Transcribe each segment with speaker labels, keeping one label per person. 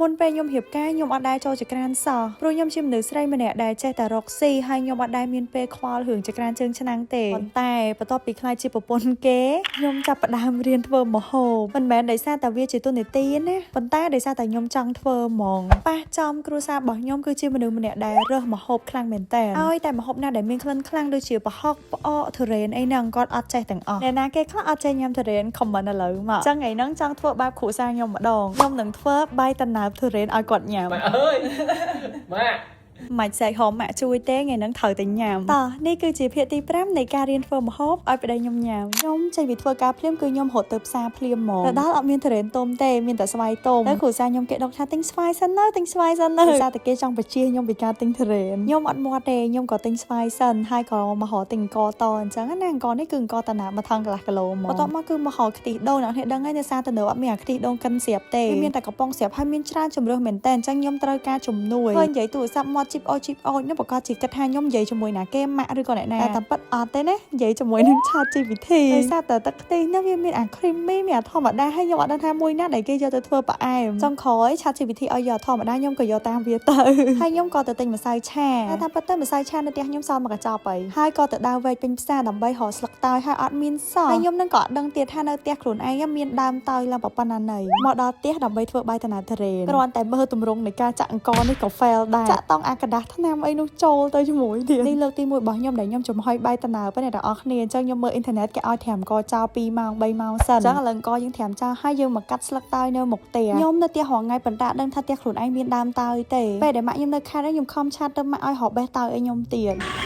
Speaker 1: មុនពេលខ្ញុំរៀបការខ្ញុំអត់ដែរចូលចក្រានសោះព្រោះខ្ញុំជាមនុស្សស្រីម្នាក់ដែលចេះតែរកស៊ីហើយខ្ញុំអត់ដែរមានពេលខ្វល់រឿងចក្រានជើងឆ្នាំងទេប៉ុន្តែបន្ទាប់ពីខ្លាចជាប្រពន្ធគេខ្ញុំចាប់ផ្ដើមរៀនធ្វើម្ហូបមិនមែនដោយសារតែវាជាទុននីតិណាប៉ុន្តែដោយសារតែខ្ញុំចង់ធ្វើហ្មងប៉ះចំគ្រួសាររបស់ខ្ញុំគឺជាមនុស្សម្នាក់ដែលរើសម្ហូបខ្លាំងមែនតើហើយតែម្ហូបណាដែលមានក្លិនខ្លាំងដូចជាប្រហុកផ្អកទុរេនអីហ្នឹងគាត់អត់ចេះទាំងអស់អ្នកណាគេខ្លះអត់ចេះញ៉ាំទុរេនខមមិនឥឡូវមកចឹងថ្ងៃហ្នឹងចង់ធ្វើបែបគ្រួសារខ្ញុំម្ដងខ្ញុំនឹងធ្វើបាយតណើបទុរេនឲ្យគាត់ញ៉ាំម
Speaker 2: ៉ាក់អើយម៉ាក់
Speaker 1: មិនស្រែកហមម៉ាក់ជួយទេថ្ងៃហ្នឹងត្រូវតែញ៉ាំតោះនេះគឺជាភាគទី5នៃការរៀនធ្វើម្ហូបឲ្យប្តីខ្ញុំញ៉ាំខ្ញុំចេញពីធ្វើការភ្លាមគឺខ្ញុំរត់ទៅផ្សារភ្លាមហ្មងទៅដល់អត់មានទុរេនទុំទេមានតែស្វាយទុំតែគ្រួសារខ្ញុំគេដកថាទិញស្វាយសិនទៅទិញស្វាយសិនទៅសារតែគេចង់បញ្ជាខ្ញុំពីការទិញទុរេនខ្ញុំអត់មាត់ទេខ្ញុំក៏ទិញស្វាយសិនហើយក៏មករកទិញអង្គតអញ្ចឹងណាអង្គនេះគឺអង្គតណាមួយថងកន្លះគីឡូហ្មងបន្ទាប់មកគឺមករកខ្ទិះដូងអ្នកដឹងហើយនៅសារទៅនៅអត់មានអាខ្ទិះដូងកិនស្រាប់ទេមានតែកំប៉ុងស្រាប់ហើយមានច្រើនជំរឿសមែនតើអញ្ចឹងខ្ញុំត្រូវការជំនួយឃើញនិយាយទូរស័ព្ទមាត់ជីបអូជីបអូខ្ញុំប្រកាសជាគិតថាខ្ញុំនិយាយជាមួយណាគេម៉ាក់ឬក៏អ្នកណាតែតាមពិតអត់ទេណានិយាយជាមួយនឹង ChatGPT ដោយសារតែទឹកខ្ទិះនោះវាមានអា creamy មានអាធម្មតាហើយខ្ញុំអត់ដឹងថាមួយណាដែលគេយកទៅធ្វើផ្អែមចុងក្រោយ ChatGPT ឲ្យយកធម្មតាខ្ញុំក៏យកតាមវាទៅហើយខ្ញុំក៏ទៅទិញម្សៅឆាតែតាមពិតទៅម្សៅឆានៅផ្ទះខ្ញុំសល់មកកញ្ចប់ហើយក៏ទៅដើរវែកពេញផ្សារដើម្បីរកស្លឹកតើយហើយអត់មានសោះហើយខ្ញុំនឹងក៏អត់ដឹងទៀតថានៅផ្ទះខ្លួនឯងមានដើមតើយឡើងប៉ុណ្ណាណីមកដល់ផ្ទះដើម្បីធ្វើបាយតណាទុរេនគ្រាន់តែមើលទម្រង់នៃការចាក់អង្គនេះក៏ fail ដែរចាក់តង់អាកដាស់ថ្នាំអីនោះចូលទៅជាមួយទៀតនេះលើកទី1របស់ខ្ញុំដែលខ្ញុំចំហុយបាយតណើបអ្នកទាំងអស់គ្នាអញ្ចឹងខ្ញុំមើលអ៊ីនធឺណិតគេឲ្យត្រាំកចោល2ម៉ោង3ម៉ោងសិនអញ្ចឹងឥឡូវកយើងត្រាំចោលហើយយើងមកកាត់ស្លឹកតើយនៅមុខផ្ទះខ្ញុំនៅផ្ទះរងថ្ងៃប៉ុន្តែដឹងថាផ្ទះខ្លួនឯងមានដើមតើយទេពេលដែលម៉ាក់ខ្ញុំនៅខេត្តខ្ញុំខំឆាតទៅម៉ាក់ឲ្យរកបេះតើយឲ្យខ្ញុំទៀ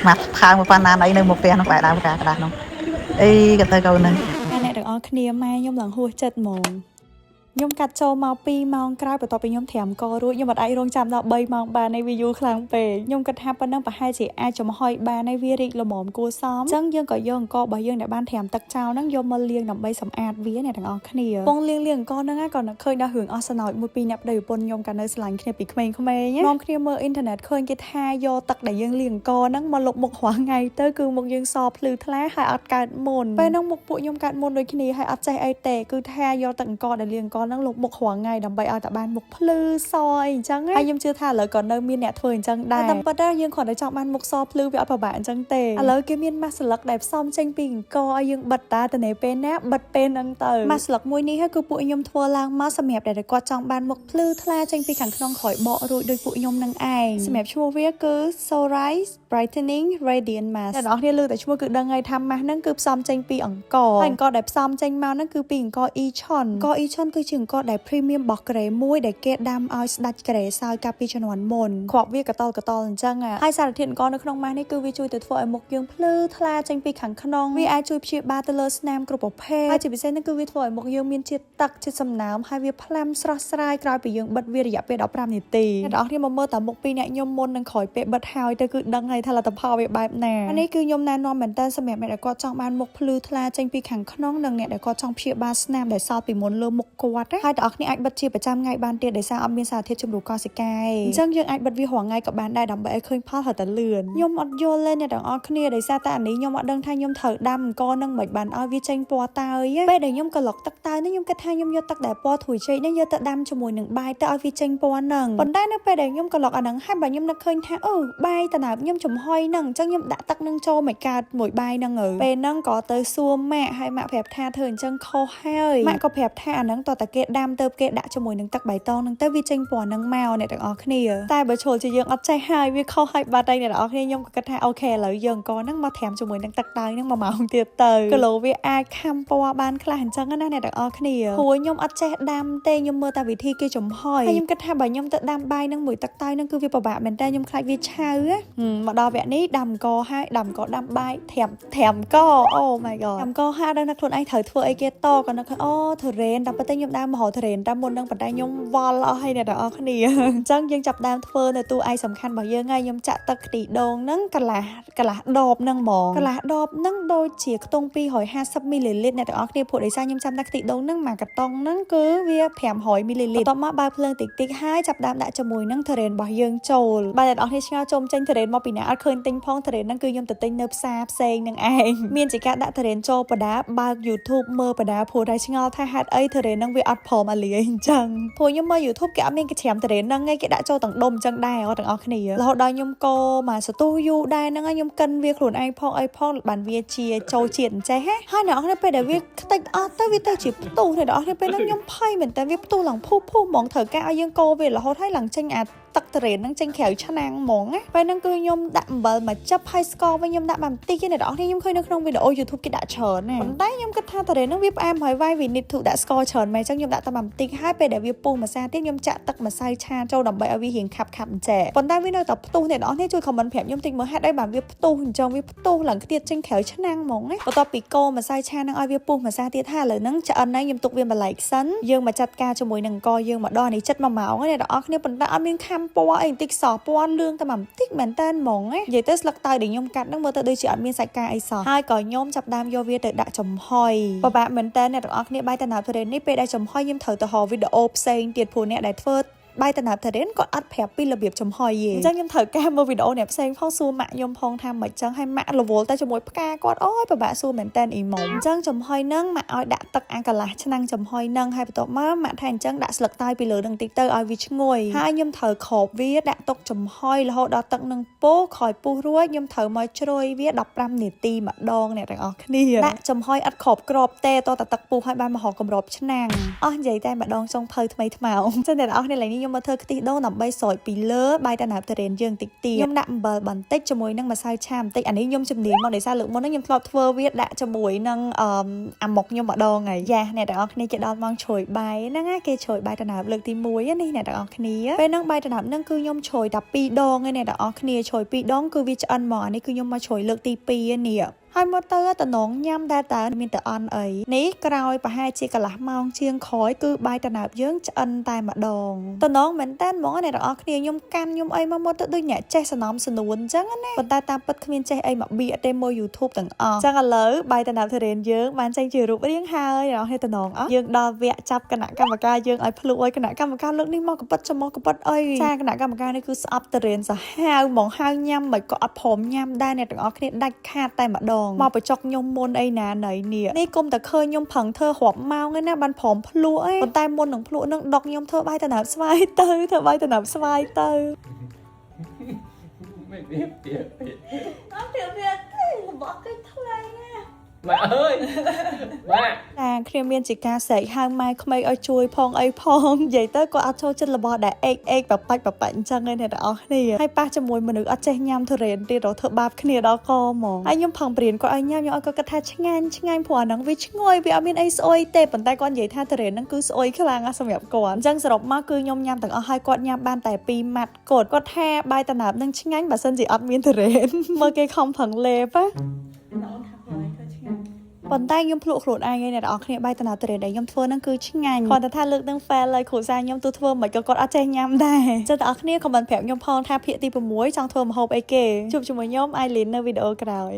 Speaker 1: តម
Speaker 3: ៉ាក់ផើងប៉ុណ្ណាណីនៅមុខផ្ទះនោះបែរដើមការក្តាស់នោះអីក៏ទៅកូនហ្នឹង
Speaker 1: អ្នកទាំងអស់គ្នាម៉ែខ្ញុំឡើងហួសចិត្តហ្មងខ្ញុំកាត់ចូលមក2ម៉ោងក្រោយបន្ទាប់ពីខ្ញុំត្រាំករួចខ្ញុំអត់អាចរងចាំដល់3ម៉ោងបាននៃវាយូរខ្លាំងពេកខ្ញុំគិតថាប៉ុណ្ណឹងប្រហែលជាអាចចំហុយបាននៃវារីកល្មមគួរសមអញ្ចឹងយើងក៏យកអង្គរបស់យើងដែលបានត្រាំទឹកចោលហ្នឹងយកមកលាងដើម្បីសម្អាតវាអ្នកទាំងអស់គ្នាពងលាងអង្គហ្នឹងក៏នឹកឃើញដល់រឿងអស់សណោចមួយពីរអ្នកប្តីប្រពន្ធខ្ញុំកាលនៅឆ្លាញ់គ្នាពីក្មេងៗនាំគ្នាមើលអ៊ីនធឺណិតឃើញគេថាយកទឹកដែលយើងលាងអង្គហ្នឹងមកលុបមុខរាល់ថ្ងៃទៅគឺមុខយើងសភ្លឺថ្លាហើយអត់កើតមុនពេលហ្នឹងមុខពួកខ្ញុំកើតមុនដូចគ្នាហើយអត់ចេះអីទេគឺថាយកទឹកអង្គដែលលាងអង្គហ្នឹងលុបមុខរាល់ថ្ងៃដើម្បីឲ្យតែបានមុខភ្លឺសអីអញ្ចឹងហើយខ្ញុំជឿថាឥឡូវក៏នៅមានអ្នកធ្វើអញ្ចឹងដែរតែប៉ុន្តែយើងគ្រាន់តែចង់បានមុខសភ្លឺវាអត់ពិបាកអញ្ចឹងទេឥឡូវគេមានម៉ាស់ស្លឹកដែលផ្សំចេញពីអង្គឲ្យយើងបិទតាទៅនៅពេលណាបិទពេលហ្នឹងទៅម៉ាស់ស្លឹកមួយនេះគឺពួកខ្ញុំធ្វើឡើងមកសម្រាប់ដែលគាត់ចង់បានមុខភ្លឺថ្លាចេញពីខាងក្នុងក្រោយបករួចដោយពួកខ្ញុំនឹងឯងសម្រាប់ឈ្មោះវាគឺ Sunrise Brightening Radiant Mask តែអ្នកនរលើតែឈ្មោះគឺដឹងហើយថាម៉ាស់ហ្នឹងគឺផ្សំចេញពីអង្គហើយអង្គដែលផ្សំចេញមកហ្នឹងគឺពីអង្គ E-chon អង្គ E-chon គឺជាអង្គដែល premium របស់ក្រេមួយដែលគេដាំឲ្យស្ដាច់ក្រេសើយកាលពីជំនាន់មុនគ្រាប់វាកតលអញ្ចឹងហើយសារធាតុអង្គនៅក្នុងម៉ាស់នេះគឺវាជួយទៅធ្វើឲ្យមុខយើងភ្លឺថ្លាចេញពីខាងក្នុងវាអាចជួយព្យាបាលទៅលើស្នាមគ្រប់ប្រភេទហើយជាពិសេសនោះគឺវាធ្វើឲ្យមុខយើងមានជាតិទឹកជាតិសំណើមហើយវាផ្លាំស្រស់ស្រាយក្រោយពីយើងបិទវារយៈពេល15នាទីអ្នកនរគ្នាមកមើលតែមុខពីអ្នកខ្ញុំមុននឹងក្រោយពេលបិទហើយទៅគឺដឹងហើយថាលទ្ធផលវាបែបណានេះគឺខ្ញុំណែនាំមែនតើសម្រាប់អ្នកដែលគាត់ចង់បានមុខភ្លឺថ្លាចេញពីខាងក្នុងនិងអ្នកដែលគាត់ចង់ព្យាបាលស្នាមដែលសល់ពីមុនលើមុខគាត់ហើយអ្នកនរគ្នាអាចបិទជាប្រចាំថ្ងៃបានទៀតដោយសារអត់មានសារធាតុជំរុះកោសិកាអញ្ចឹងយើងអាចបិទវារាល់ថ្ងៃក៏បានដែរដើម្បីឲ្យឃើញផលហត់តែលឿនខ្ញុំអត់យល់ទេអ្នកទាំងអស់គ្នាដោយសារតែអានេះខ្ញុំអត់ដឹងថាខ្ញុំត្រូវដាំអង្គនឹងមិនបានឲ្យវាចេញពណ៌តើយពេលដែលខ្ញុំក្លុកទឹកតើយនេះខ្ញុំគិតថាខ្ញុំយកទឹកដែលពណ៌ធួយចេកនេះយកទៅដាំជាមួយនឹងបាយទៅឲ្យវាចេញពណ៌ហ្នឹងប៉ុន្តែនៅពេលដែលខ្ញុំក្លុកអាហ្នឹងហើយបើខ្ញុំនឹកឃើញថាបាយតើខ្ញុំចំហុយហ្នឹងអញ្ចឹងខ្ញុំដាក់ទឹកនឹងចូលមិនកើតមួយបាយហ្នឹងពេលហ្នឹងក៏ទៅសួរម៉ាក់ហើយម៉ាក់ប្រាប់ថាធ្វើអញ្ចឹងខុសហើយម៉ាក់ក៏ប្រាប់ថាអាហ្នឹងតើតាគេដាំទៅគេដាក់ជាមួយនឹងទឹកបៃតងហ្នឹងទៅវាចេញពណ៌ហ្នឹងមកអ្នកទាំងអស់គ្នាតែបើឈលជាយើងអត់ចេះហើយវាខុសហើយបាត់ហើយអ្នកទាំងអស់គ្នាខ្ញុំក៏គិតថាអូខេឥឡូវយើងអង្គហ្នឹងមកត្រាំជាមួយនឹងទឹកតើយហ្នឹង1ម៉ោងទៀតទៅគីឡូវាអាចខំពណ៌បានខ្លះអញ្ចឹងណាអ្នកទាំងអស់គ្នាព្រោះខ្ញុំអត់ចេះដាំទេខ្ញុំមើលតែវិធីគេចំហុយហើយខ្ញុំគិតថាបើខ្ញុំទៅដាំបាយហ្នឹងមួយទឹកតើយហ្នឹងគឺវាពិបាកមែនតើខ្ញុំខ្លាចវាឆៅមកដល់វគ្គនេះដាំអង្គហើយដាំអង្គដាំបាយត្រាំអង្គអូ my god អង្គហើយដល់ណាខ្លួនឯងត្រូវធ្វើអីគេតក៏នឹកទុរេនតែប៉ុន្តែខ្ញុំដើមមហោទុរេនតែមុនហ្នឹងប៉ុន្តែខ្ញុំវល់អស់ហើយអ្នកទាំងអស់គ្នាអញ្ចឹងយើងចាប់ដើមធ្វើនៅទូឯកសំខាន់របស់យើងហើយខ្ញុំចាក់ទឹកខ្ទិះដូងហ្នឹងកន្លះដបហ្នឹងហ្មងកន្លះដបហ្នឹងដូចជាខ្ទង់250មីលីលីត្រអ្នកទាំងអស់គ្នាព្រោះដោយសារខ្ញុំចាំដាក់ខ្ទិះដូងហ្នឹងមកកាតុងហ្នឹងគឺវា500មីលីលីត្របន្ទាប់មកបើកភ្លើងតិចហើយចាប់ដើមដាក់ជាមួយនឹងទុរេនរបស់យើងចូលបើអ្នកទាំងអស់គ្នាឆ្ងល់ចូលចេញទុរេនមកពីណាអត់ឃើញទិញផងទុរេនហ្នឹងគឺខ្ញុំទៅទិញនៅផ្សារផ្សេងនឹងឯងមានជាការដាក់ទុរេនចូលបដាបើក YouTube មើលបដាព្រោះតែឆ្ងល់ថាហេតុអីទុរេនហ្នឹងវា អត់ព្រមអាលីអញ្ចឹងព្រោះខ្ញុំមើល YouTube គេអត់មានគេច្រាមតរេនហ្នឹងឯងគេដាក់ចូលទាំងដុំអញ្ចឹងដែរទាំងអស់គ្នារហូតដល់ខ្ញុំក៏មកសទូយូរដែរហ្នឹងខ្ញុំកិនវាខ្លួនឯងផងអីផងបានវាជាចូលជាតិអញ្ចេះហើយអ្នកនរគ្នាពេលដែលវាខ្ទេចអត់ទៅវាទៅជាផ្ទុះអ្នកនរគ្នាពេលហ្នឹងខ្ញុំភ័យមែនតើវាផ្ទុះឡើងភុះហ្មងត្រូវការឲ្យយើងកោវារហូតហើយឡើងចេញអាទឹកតរេនហ្នឹងចេញក្រៅឆ្នាំងហ្មងណាពេលហ្នឹងគឺខ្ញុំដាក់អំបិលមកចិបហើយស្ករវិញខ្ញុំដាក់បានបន្តិចទេអ្នកនរគ្នាខ្ញុំឃើញនៅក្នុងវីដេអូ YouTube គេដាក់ច្រើនណាប៉ុន្តែខ្ញុំគិតថាតរេនហ្នឹងវាផ្អែមហើយវា need to ដាក់ស្ករច្រើនមែនអញ្ចឹងខ្ញុំដាក់តែបានបន្តិចហើយពេលដែលវាពុះម្សៅទៀតខ្ញុំចាក់ទឹកម្សៅឆាចូលដើម្បីឲ្យវារៀងខាប់អញ្ចេះប៉ុន្តែវានៅតែផ្ទុះអ្នកនរគ្នាជួយ comment ប្រាប់ខ្ញុំតិចមើលហេតុអីបានវាផ្ទុះអញ្ចឹងវាផ្ទុះឡើងខ្ទៀតចេញក្រៅឆ្នាំងហ្មងណាបន្ទាប់ពីកូរម្សៅឆាហ្នឹងឲ្យវាពុះម្សៅទៀតហើយឥឡូវហ្នឹងឆ្អិនហើយខ្ញុំទុកវាបន្លែកសិនយើងមកចាត់ការជាមួយនឹងអង្គយើងម្ដងនេះចិត្ត1ម៉ោងណាអ្នកនរគ្នាប៉ុន្តែអត់មានខាំពណ៌អីបន្តិចសោះពណ៌លឿងតែបន្តិចមែនតើហ្មងណានិយាយទៅស្លឹកតើដែលខ្ញុំកាត់ហ្នឹងមើលទៅដូចជាអត់មានសាច់ការអីសោះហើយក៏ខ្ញុំចាប់ដើមយកវាទៅដាក់ចំហុយពិបាកមែនតើអ្នកទាំងអស់គ្នាបាយតាណាតរេននេះពេលដែលចំហុយខ្ញុំត្រូវទៅហៅវីដេអូផ្សេងទៀតព្រោះអ្នកដែលធ្វើបាយតាណាតរេនគាត់អត់ប្រាប់ពីរបៀបចំហុយទេអញ្ចឹងខ្ញុំត្រូវការមើលវីដេអូអ្នកផ្សេងផងសួរម៉ាក់ខ្ញុំផងថាមិនអញ្ចឹងឲ្យម៉ាក់រវល់តែជាមួយផ្កាគាត់អូយពិបាកសួរមែនតើអ៊ីម៉ុំអញ្ចឹងចំហុយហ្នឹងម៉ាក់ឲ្យដាក់ទឹកអាកន្លះឆ្នាំងចំហុយហ្នឹងហើយបន្ទាប់មកម៉ាក់ថាអញ្ចឹងដាក់ស្លឹកតើយពីលើនឹងតិចទៅឲ្យវាឈ្ងុយហើយខ្ញុំត្រូវគ្របវាដាក់ទុកចំហុយរហូតដល់ទឹកនឹងពុះក្រោយពុះរួចខ្ញុំត្រូវមកជ្រោយវា15នាទីម្ដងអ្នកទាំងអស់គ្នាដាក់ចំហុយអត់គ្របក្របទេតតែទឹកពុះឲ្យបានមហោកម្របឆ្នាំងអស់និយាយតែម្ដងចុងភៅថ្មីថ្មោងអញ្ចឹងអ្នកទាំងអស់គ្នាឡើយនេះខ្ញុំមកធ្វើខ្ទិះដូងដើម្បីស្រោចពីលើបាយតាណាតរេនយើងតិចទៀតខ្ញុំដាក់អំបិលបន្តិចជាមួយនឹងម្សៅឆាបន្តិចអានេះខ្ញុំជំនាញមកដោយសារលើកមុនហ្នឹងខ្ញុំធ្លាប់ធ្វើវាដាក់ជាមួយនឹងអាម៉ុកខ្ញុំម្ដងហើយយ៉ាអ្នកទាំងអស់គ្នាគេដល់ម៉ោងជ្រោយបាយហ្នឹងណាគេជ្រោយបាយតាណាលើកទី1នេះអ្នកទាំងអស់គ្នាពេលហ្នឹងបាយតាណាហ្នឹងគឺខ្ញុំជ្រោយតែ2ដងឯអ្នកទាំងអស់គ្នាជ្រោយ2ដងគឺវាឆ្អិនមកអានេះគឺខ្ញុំមកជ្រោយលើកទី2នេះហើយមកទៅតំណងញ៉ាំដែរតើមានតែអន់អីនេះក្រោយប្រហែលជាកន្លះម៉ោងជាងក្រោយគឺបាយតាណាបយើងឆ្អិនតែម្ដងតំណងមែនតើហ្មងអ្នកទាំងអស់គ្នាខ្ញុំកាន់ខ្ញុំអីមកទៅដូចអ្នកចេះសនំសនួនអញ្ចឹងណាប៉ុន្តែតាមពិតគ្មានចេះអីមកបៀកទេមើល YouTube ទាំងអស់អញ្ចឹងឥឡូវបាយតាណាបតរេនយើងបានចេញជារូបរាងហើយអ្នកទាំងតំណងអស់យើងដល់វគ្គចាប់គណៈកម្មការយើងឲ្យភ្លុកឲ្យគណៈកម្មការលើកនេះមកកប៉ិតចំមកកប៉ិតអីចាគណៈកម្មការនេះគឺស្អប់តរេនសាហាវហ្មងហាវញ៉ាំមិនក៏អត់ព្រមញ៉ាំដែរអ្នកទាំងអស់គ្នាដាច់ខាតតែម្ដងមកចុកខ្ញុំមុនអីណាណៃនេះគុំតែឃើញខ្ញុំប្រឹងធ្វើរាប់ម៉ោងឯណាបានព្រមភ្លក់អីប៉ុន្តែមុននឹងភ្លក់នឹងដកខ្ញុំធ្វើបាយតាណាបស្វាយទៅធ្វើបាយតាណាបស្វាយទៅ
Speaker 2: ไม่เรียบเรียบ
Speaker 1: អត់ទៀតទេរបស់គេថ្លៃណា
Speaker 2: ម៉ាក់អើយម៉ាក់
Speaker 1: តែគ្នាមានជាការស្រែកហៅម៉ែក្មេកឲ្យជួយផងអីផងនិយាយទៅគាត់អត់ចូលចិត្តរបស់ដែលអេកបបាច់អញ្ចឹងឯអ្នកទាំងអស់គ្នាហើយប៉ះជាមួយមនុស្សអត់ចេះញ៉ាំទុរេនទៀតរកធ្វើបាបគ្នាដល់កហ្មងហើយខ្ញុំផឹងព្រៀនគាត់ឲ្យញ៉ាំខ្ញុំឲ្យគាត់គិតថាឆ្ងាញ់ព្រោះអាហ្នឹងវាឈ្ងុយវាអត់មានអីស្អុយទេប៉ុន្តែគាត់និយាយថាទុរេនហ្នឹងគឺស្អុយខ្លាំងណាស់សម្រាប់គាត់អញ្ចឹងសរុបមកគឺខ្ញុំញ៉ាំទាំងអស់ហើយគាត់ញ៉ាំបានតែ2ម៉ាត់គាត់ថាបាយតាណាបហ្នឹងឆ្ងាញ់បើសិនជាអត់មានទុរេនមើលគេខំផឹងលេបប៉ុន្តែខ្ញុំភ្លក់ខ្លួនឯងឯអ្នកនរគ្នាបាយតាណាតរេនដែលខ្ញុំធ្វើហ្នឹងគឺឆ្ងាញ់គាត់ថាលើកនឹង fail ហើយគ្រូសាខ្ញុំទូធ្វើមិនក៏គាត់អត់ចេះញ៉ាំដែរចឹងអ្នកនរគ្នាខមមិនប្រាប់ខ្ញុំផងថាភាគទី6ចង់ធ្វើម្ហូបអីគេជួបជាមួយខ្ញុំ Aileen នៅវីដេអូក្រោយ